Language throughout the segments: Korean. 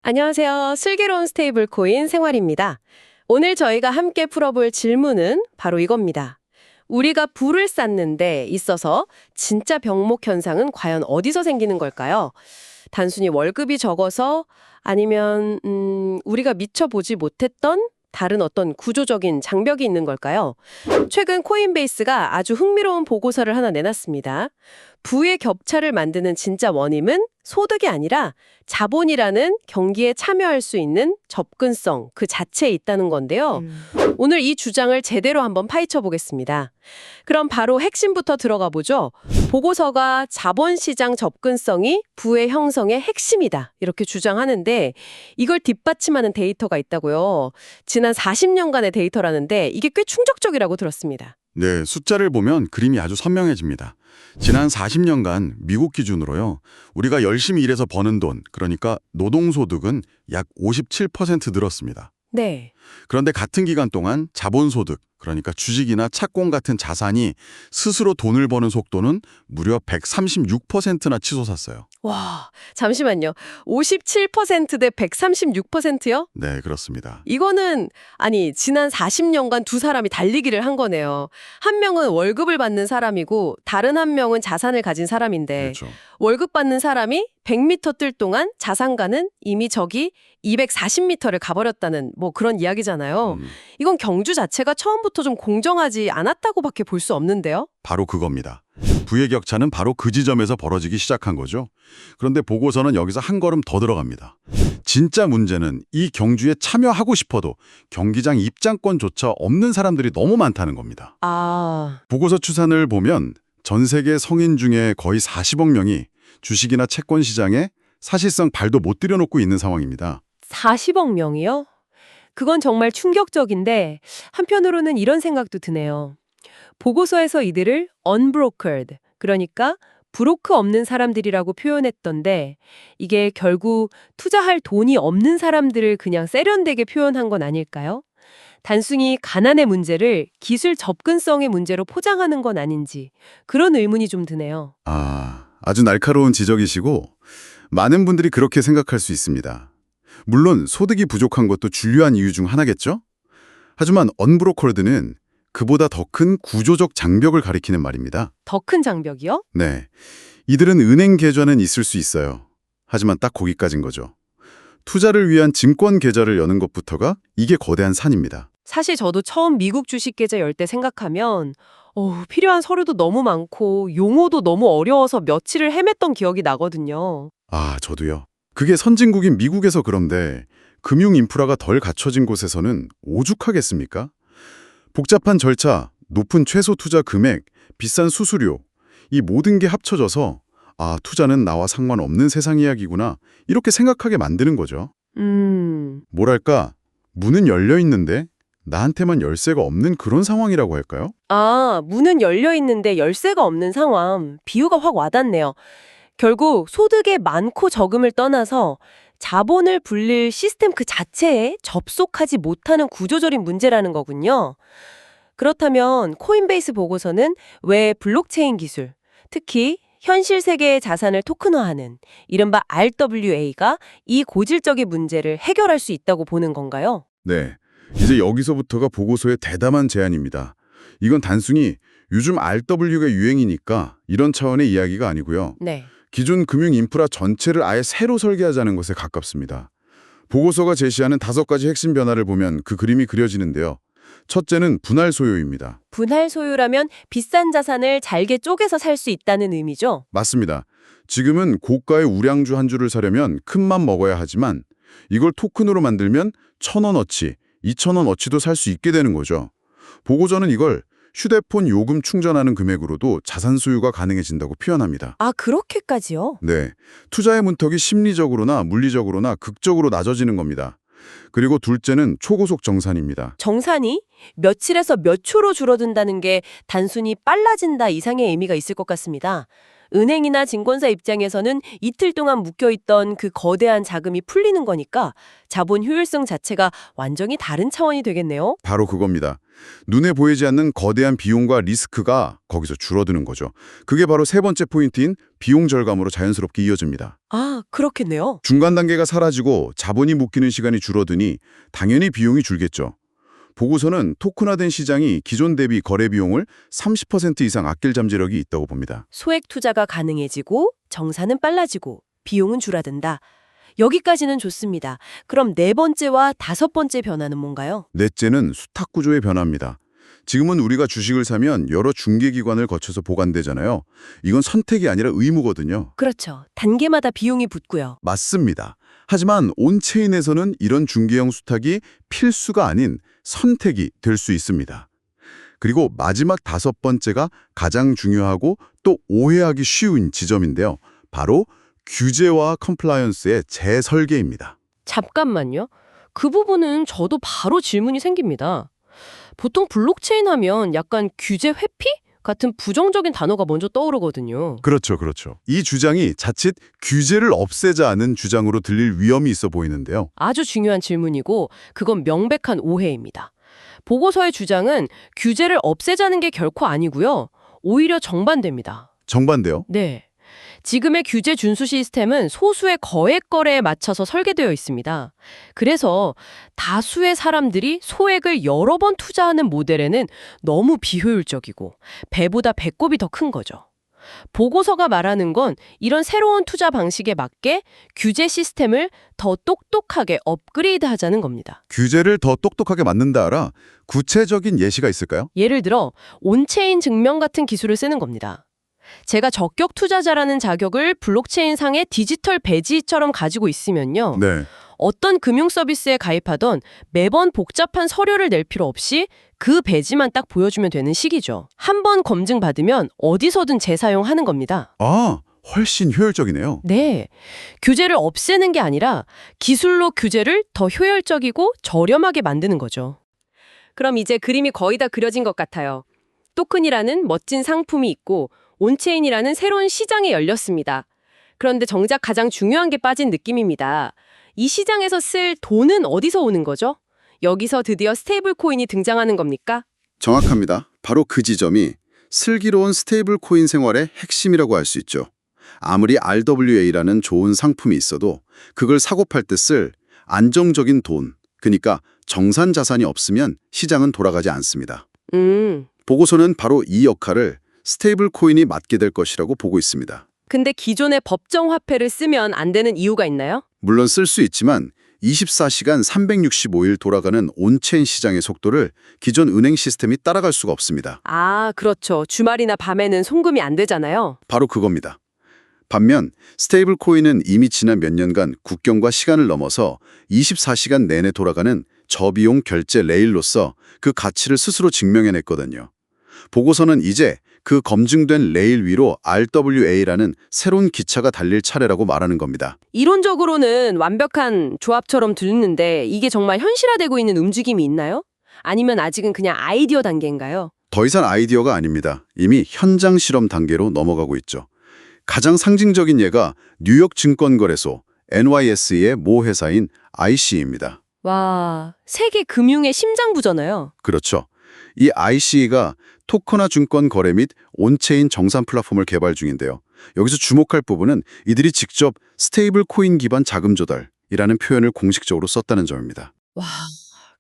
안녕하세요. 슬기로운 스테이블 코인 생활입니다. 오늘 저희가 함께 풀어볼 질문은 바로 이겁니다. 우리가 부를 쌓는데 있어서 진짜 병목 현상은 과연 어디서 생기는 걸까요? 단순히 월급이 적어서 아니면 우리가 미처 보지 못했던 다른 어떤 구조적인 장벽이 있는 걸까요? 최근 코인베이스가 아주 흥미로운 보고서를 하나 내놨습니다. 부의 격차를 만드는 진짜 원인은 소득이 아니라 자본이라는 경기에 참여할 수 있는 접근성 그 자체에 있다는 건데요. 오늘 이 주장을 제대로 한번 파헤쳐 보겠습니다. 그럼 바로 핵심부터 들어가 보죠. 보고서가 자본시장 접근성이 부의 형성의 핵심이다 이렇게 주장하는데 이걸 뒷받침하는 데이터가 있다고요. 지난 40년간의 데이터라는데 이게 꽤 충격적이라고 들었습니다. 네, 숫자를 보면 그림이 아주 선명해집니다. 지난 40년간 미국 기준으로요. 우리가 열심히 일해서 버는 돈, 그러니까 노동소득은 약 57% 늘었습니다. 네. 그런데 같은 기간 동안 자본소득, 그러니까 주식이나 채권 같은 자산이 스스로 돈을 버는 속도는 무려 136%나 치솟았어요. 와, 잠시만요. 57% 대 136%요? 네, 그렇습니다. 이거는 아니 지난 40년간 두 사람이 달리기를 한 거네요. 한 명은 월급을 받는 사람이고 다른 한 명은 자산을 가진 사람인데 그렇죠. 월급 받는 사람이 100m 뛸 동안 자산가는 이미 저기 240m를 가버렸다는 뭐 그런 이야기잖아요. 이건 경주 자체가 처음부터 좀 공정하지 않았다고밖에 볼 수 없는데요. 바로 그겁니다. 부의 격차는 바로 그 지점에서 벌어지기 시작한 거죠. 그런데 보고서는 여기서 한 걸음 더 들어갑니다. 진짜 문제는 이 경주에 참여하고 싶어도 경기장 입장권조차 없는 사람들이 너무 많다는 겁니다. 아, 보고서 추산을 보면 전 세계 성인 중에 거의 40억 명이 주식이나 채권 시장에 사실상 발도 못 들여놓고 있는 상황입니다. 40억 명이요? 그건 정말 충격적인데 한편으로는 이런 생각도 드네요. 보고서에서 이들을 unbrokered, 그러니까 브로크 없는 사람들이라고 표현했던데 이게 결국 투자할 돈이 없는 사람들을 그냥 세련되게 표현한 건 아닐까요? 단순히 가난의 문제를 기술 접근성의 문제로 포장하는 건 아닌지 그런 의문이 좀 드네요. 아주 날카로운 지적이시고 많은 분들이 그렇게 생각할 수 있습니다. 물론 소득이 부족한 것도 중요한 이유 중 하나겠죠? 하지만 언브로커드는 그보다 더 큰 구조적 장벽을 가리키는 말입니다. 더 큰 장벽이요? 네, 이들은 은행 계좌는 있을 수 있어요. 하지만 딱 거기까진 거죠. 투자를 위한 증권 계좌를 여는 것부터가 이게 거대한 산입니다. 사실 저도 처음 미국 주식 계좌 열 때 생각하면 필요한 서류도 너무 많고 용어도 너무 어려워서 며칠을 헤맸던 기억이 나거든요. 저도요. 그게 선진국인 미국에서 그런데 금융 인프라가 덜 갖춰진 곳에서는 오죽하겠습니까? 복잡한 절차, 높은 최소 투자 금액, 비싼 수수료, 이 모든 게 합쳐져서 투자는 나와 상관없는 세상 이야기구나 이렇게 생각하게 만드는 거죠. 뭐랄까, 문은 열려 있는데 나한테만 열쇠가 없는 그런 상황이라고 할까요? 문은 열려 있는데 열쇠가 없는 상황. 비유가 확 와닿네요. 결국 소득의 많고 적음을 떠나서 자본을 불릴 시스템 그 자체에 접속하지 못하는 구조적인 문제라는 거군요. 그렇다면 코인베이스 보고서는 왜 블록체인 기술, 특히 현실 세계의 자산을 토큰화하는 이른바 RWA가 이 고질적인 문제를 해결할 수 있다고 보는 건가요? 네, 이제 여기서부터가 보고서의 대담한 제안입니다. 이건 단순히 요즘 RW가 유행이니까 이런 차원의 이야기가 아니고요. 네. 기존 금융 인프라 전체를 아예 새로 설계하자는 것에 가깝습니다. 보고서가 제시하는 5가지 핵심 변화를 보면 그 그림이 그려지는데요. 첫째는 분할 소유입니다. 분할 소유라면 비싼 자산을 잘게 쪼개서 살 수 있다는 의미죠? 맞습니다. 지금은 고가의 우량주 한 주를 사려면 큰 맘 먹어야 하지만 이걸 토큰으로 만들면 1,000원어치, 2,000원어치도 살 수 있게 되는 거죠. 보고서는 이걸 휴대폰 요금 충전하는 금액으로도 자산 소유가 가능해진다고 표현합니다. 그렇게까지요? 네, 투자의 문턱이 심리적으로나 물리적으로나 극적으로 낮아지는 겁니다. 그리고 둘째는 초고속 정산입니다. 정산이 며칠에서 몇 초로 줄어든다는 게 단순히 빨라진다 이상의 의미가 있을 것 같습니다. 은행이나 증권사 입장에서는 이틀 동안 묶여있던 그 거대한 자금이 풀리는 거니까 자본 효율성 자체가 완전히 다른 차원이 되겠네요. 바로 그겁니다. 눈에 보이지 않는 거대한 비용과 리스크가 거기서 줄어드는 거죠. 그게 바로 세 번째 포인트인 비용 절감으로 자연스럽게 이어집니다. 아, 그렇겠네요. 중간 단계가 사라지고 자본이 묶이는 시간이 줄어드니 당연히 비용이 줄겠죠. 보고서는 토큰화된 시장이 기존 대비 거래 비용을 30% 이상 아낄 잠재력이 있다고 봅니다. 소액 투자가 가능해지고 정산은 빨라지고 비용은 줄어든다. 여기까지는 좋습니다. 그럼 네 번째와 다섯 번째 변화는 뭔가요? 넷째는 수탁 구조의 변화입니다. 지금은 우리가 주식을 사면 여러 중개기관을 거쳐서 보관되잖아요. 이건 선택이 아니라 의무거든요. 그렇죠. 단계마다 비용이 붙고요. 맞습니다. 하지만 온체인에서는 이런 중개형 수탁이 필수가 아닌 선택이 될 수 있습니다. 그리고 마지막 다섯 번째가 가장 중요하고 또 오해하기 쉬운 지점인데요. 바로 규제와 컴플라이언스의 재설계입니다. 잠깐만요. 그 부분은 저도 바로 질문이 생깁니다. 보통 블록체인 하면 약간 규제 회피? 같은 부정적인 단어가 먼저 떠오르거든요. 그렇죠, 그렇죠. 이 주장이 자칫 규제를 없애자는 주장으로 들릴 위험이 있어 보이는데요. 아주 중요한 질문이고 그건 명백한 오해입니다. 보고서의 주장은 규제를 없애자는 게 결코 아니고요. 오히려 정반대입니다. 정반대요. 네. 지금의 규제 준수 시스템은 소수의 거액 거래에 맞춰서 설계되어 있습니다. 그래서 다수의 사람들이 소액을 여러 번 투자하는 모델에는 너무 비효율적이고 배보다 배꼽이 더 큰 거죠. 보고서가 말하는 건 이런 새로운 투자 방식에 맞게 규제 시스템을 더 똑똑하게 업그레이드하자는 겁니다. 규제를 더 똑똑하게 만든다 알아? 구체적인 예시가 있을까요? 예를 들어 온체인 증명 같은 기술을 쓰는 겁니다. 제가 적격 투자자라는 자격을 블록체인 상의 디지털 배지처럼 가지고 있으면요. 네. 어떤 금융 서비스에 가입하던 매번 복잡한 서류를 낼 필요 없이 그 배지만 딱 보여주면 되는 식이죠. 한 번 검증받으면 어디서든 재사용하는 겁니다. 아, 훨씬 효율적이네요. 네. 규제를 없애는 게 아니라 기술로 규제를 더 효율적이고 저렴하게 만드는 거죠. 그럼 이제 그림이 거의 다 그려진 것 같아요. 토큰이라는 멋진 상품이 있고 온체인이라는 새로운 시장이 열렸습니다. 그런데 정작 가장 중요한 게 빠진 느낌입니다. 이 시장에서 쓸 돈은 어디서 오는 거죠? 여기서 드디어 스테이블 코인이 등장하는 겁니까? 정확합니다. 바로 그 지점이 슬기로운 스테이블 코인 생활의 핵심이라고 할 수 있죠. 아무리 RWA라는 좋은 상품이 있어도 그걸 사고 팔 때 쓸 안정적인 돈, 그러니까 정산 자산이 없으면 시장은 돌아가지 않습니다. 보고서는 바로 이 역할을 스테이블 코인이 맡게 될 것이라고 보고 있습니다. 근데 기존의 법정 화폐를 쓰면 안 되는 이유가 있나요? 물론 쓸 수 있지만 24시간 365일 돌아가는 온체인 시장의 속도를 기존 은행 시스템이 따라갈 수가 없습니다. 아, 그렇죠. 주말이나 밤에는 송금이 안 되잖아요. 바로 그겁니다. 반면 스테이블 코인은 이미 지난 몇 년간 국경과 시간을 넘어서 24시간 내내 돌아가는 저비용 결제 레일로서 그 가치를 스스로 증명해냈거든요. 보고서는 이제 그 검증된 레일 위로 RWA라는 새로운 기차가 달릴 차례라고 말하는 겁니다. 이론적으로는 완벽한 조합처럼 들리는데 이게 정말 현실화되고 있는 움직임이 있나요? 아니면 아직은 그냥 아이디어 단계인가요? 더 이상 아이디어가 아닙니다. 이미 현장 실험 단계로 넘어가고 있죠. 가장 상징적인 예가 뉴욕 증권거래소 NYSE의 모 회사인 ICE입니다. 와, 세계 금융의 심장부잖아요. 그렇죠. 이 ICE가 토큰화 증권 거래 및 온체인 정산 플랫폼을 개발 중인데요. 여기서 주목할 부분은 이들이 직접 스테이블 코인 기반 자금 조달이라는 표현을 공식적으로 썼다는 점입니다. 와,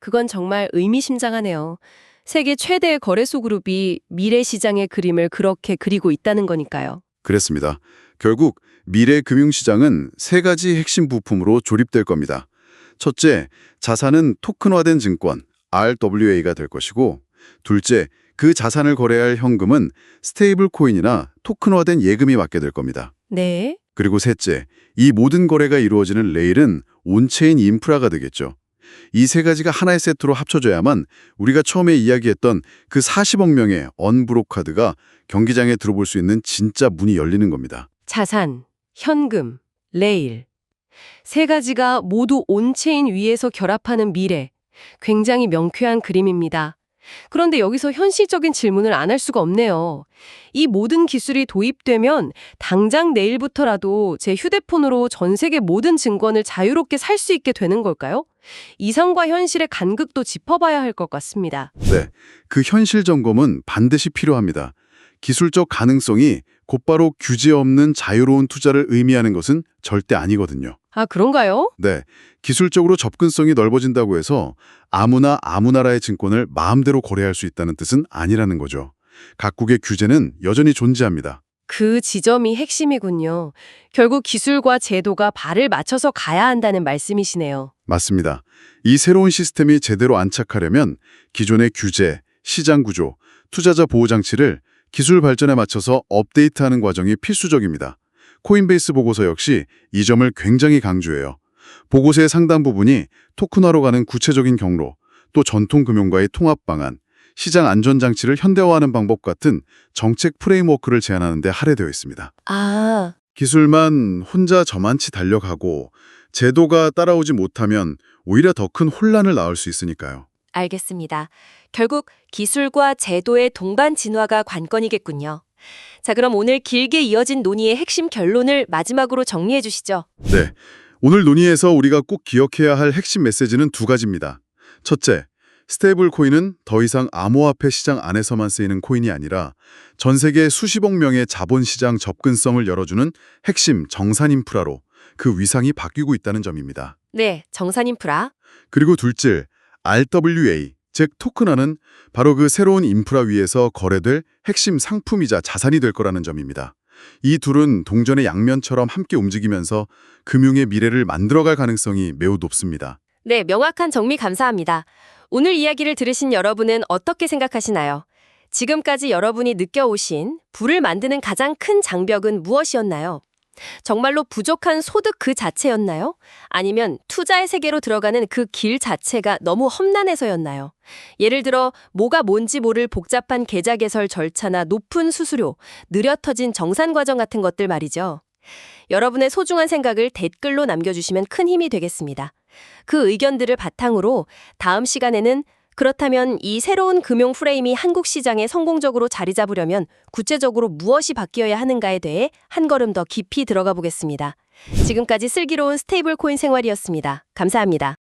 그건 정말 의미심장하네요. 세계 최대의 거래소 그룹이 미래 시장의 그림을 그렇게 그리고 있다는 거니까요. 그랬습니다. 결국 미래 금융시장은 세 가지 핵심 부품으로 조립될 겁니다. 첫째, 자산은 토큰화된 증권, RWA가 될 것이고, 둘째, 그 자산을 거래할 현금은 스테이블 코인이나 토큰화된 예금이 맡게 될 겁니다. 네. 그리고 셋째, 이 모든 거래가 이루어지는 레일은 온체인 인프라가 되겠죠. 이 세 가지가 하나의 세트로 합쳐져야만 우리가 처음에 이야기했던 그 40억 명의 언브로커드가 경기장에 들어볼 수 있는 진짜 문이 열리는 겁니다. 자산, 현금, 레일. 세 가지가 모두 온체인 위에서 결합하는 미래. 굉장히 명쾌한 그림입니다. 그런데 여기서 현실적인 질문을 안 할 수가 없네요. 이 모든 기술이 도입되면 당장 내일부터라도 제 휴대폰으로 전 세계 모든 증권을 자유롭게 살 수 있게 되는 걸까요? 이상과 현실의 간극도 짚어봐야 할 것 같습니다. 네, 그 현실 점검은 반드시 필요합니다. 기술적 가능성이 곧바로 규제 없는 자유로운 투자를 의미하는 것은 절대 아니거든요. 아, 그런가요? 네, 기술적으로 접근성이 넓어진다고 해서 아무나 아무 나라의 증권을 마음대로 거래할 수 있다는 뜻은 아니라는 거죠. 각국의 규제는 여전히 존재합니다. 그 지점이 핵심이군요. 결국 기술과 제도가 발을 맞춰서 가야 한다는 말씀이시네요. 맞습니다. 이 새로운 시스템이 제대로 안착하려면 기존의 규제, 시장 구조, 투자자 보호 장치를 기술 발전에 맞춰서 업데이트하는 과정이 필수적입니다. 코인베이스 보고서 역시 이 점을 굉장히 강조해요. 보고서의 상당 부분이 토큰화로 가는 구체적인 경로, 또 전통 금융과의 통합 방안, 시장 안전 장치를 현대화하는 방법 같은 정책 프레임워크를 제안하는 데 할애되어 있습니다. 아, 기술만 혼자 저만치 달려가고 제도가 따라오지 못하면 오히려 더 큰 혼란을 낳을 수 있으니까요. 알겠습니다. 결국 기술과 제도의 동반 진화가 관건이겠군요. 자, 그럼 오늘 길게 이어진 논의의 핵심 결론을 마지막으로 정리해 주시죠. 네, 오늘 논의에서 우리가 꼭 기억해야 할 핵심 메시지는 두 가지입니다. 첫째, 스테이블 코인은 더 이상 암호화폐 시장 안에서만 쓰이는 코인이 아니라 전 세계 수십억 명의 자본시장 접근성을 열어주는 핵심 정산 인프라로 그 위상이 바뀌고 있다는 점입니다. 네, 정산 인프라. 그리고 둘째, RWA, 즉 토큰화는 바로 그 새로운 인프라 위에서 거래될 핵심 상품이자 자산이 될 거라는 점입니다. 이 둘은 동전의 양면처럼 함께 움직이면서 금융의 미래를 만들어갈 가능성이 매우 높습니다. 네, 명확한 정리 감사합니다. 오늘 이야기를 들으신 여러분은 어떻게 생각하시나요? 지금까지 여러분이 느껴오신 부를 만드는 가장 큰 장벽은 무엇이었나요? 정말로 부족한 소득 그 자체였나요? 아니면 투자의 세계로 들어가는 그 길 자체가 너무 험난해서였나요? 예를 들어 뭐가 뭔지 모를 복잡한 계좌 개설 절차나 높은 수수료, 느려 터진 정산 과정 같은 것들 말이죠. 여러분의 소중한 생각을 댓글로 남겨주시면 큰 힘이 되겠습니다. 그 의견들을 바탕으로 다음 시간에는 그렇다면 이 새로운 금융 프레임이 한국 시장에 성공적으로 자리 잡으려면 구체적으로 무엇이 바뀌어야 하는가에 대해 한 걸음 더 깊이 들어가 보겠습니다. 지금까지 슬기로운 스테이블 코인 생활이었습니다. 감사합니다.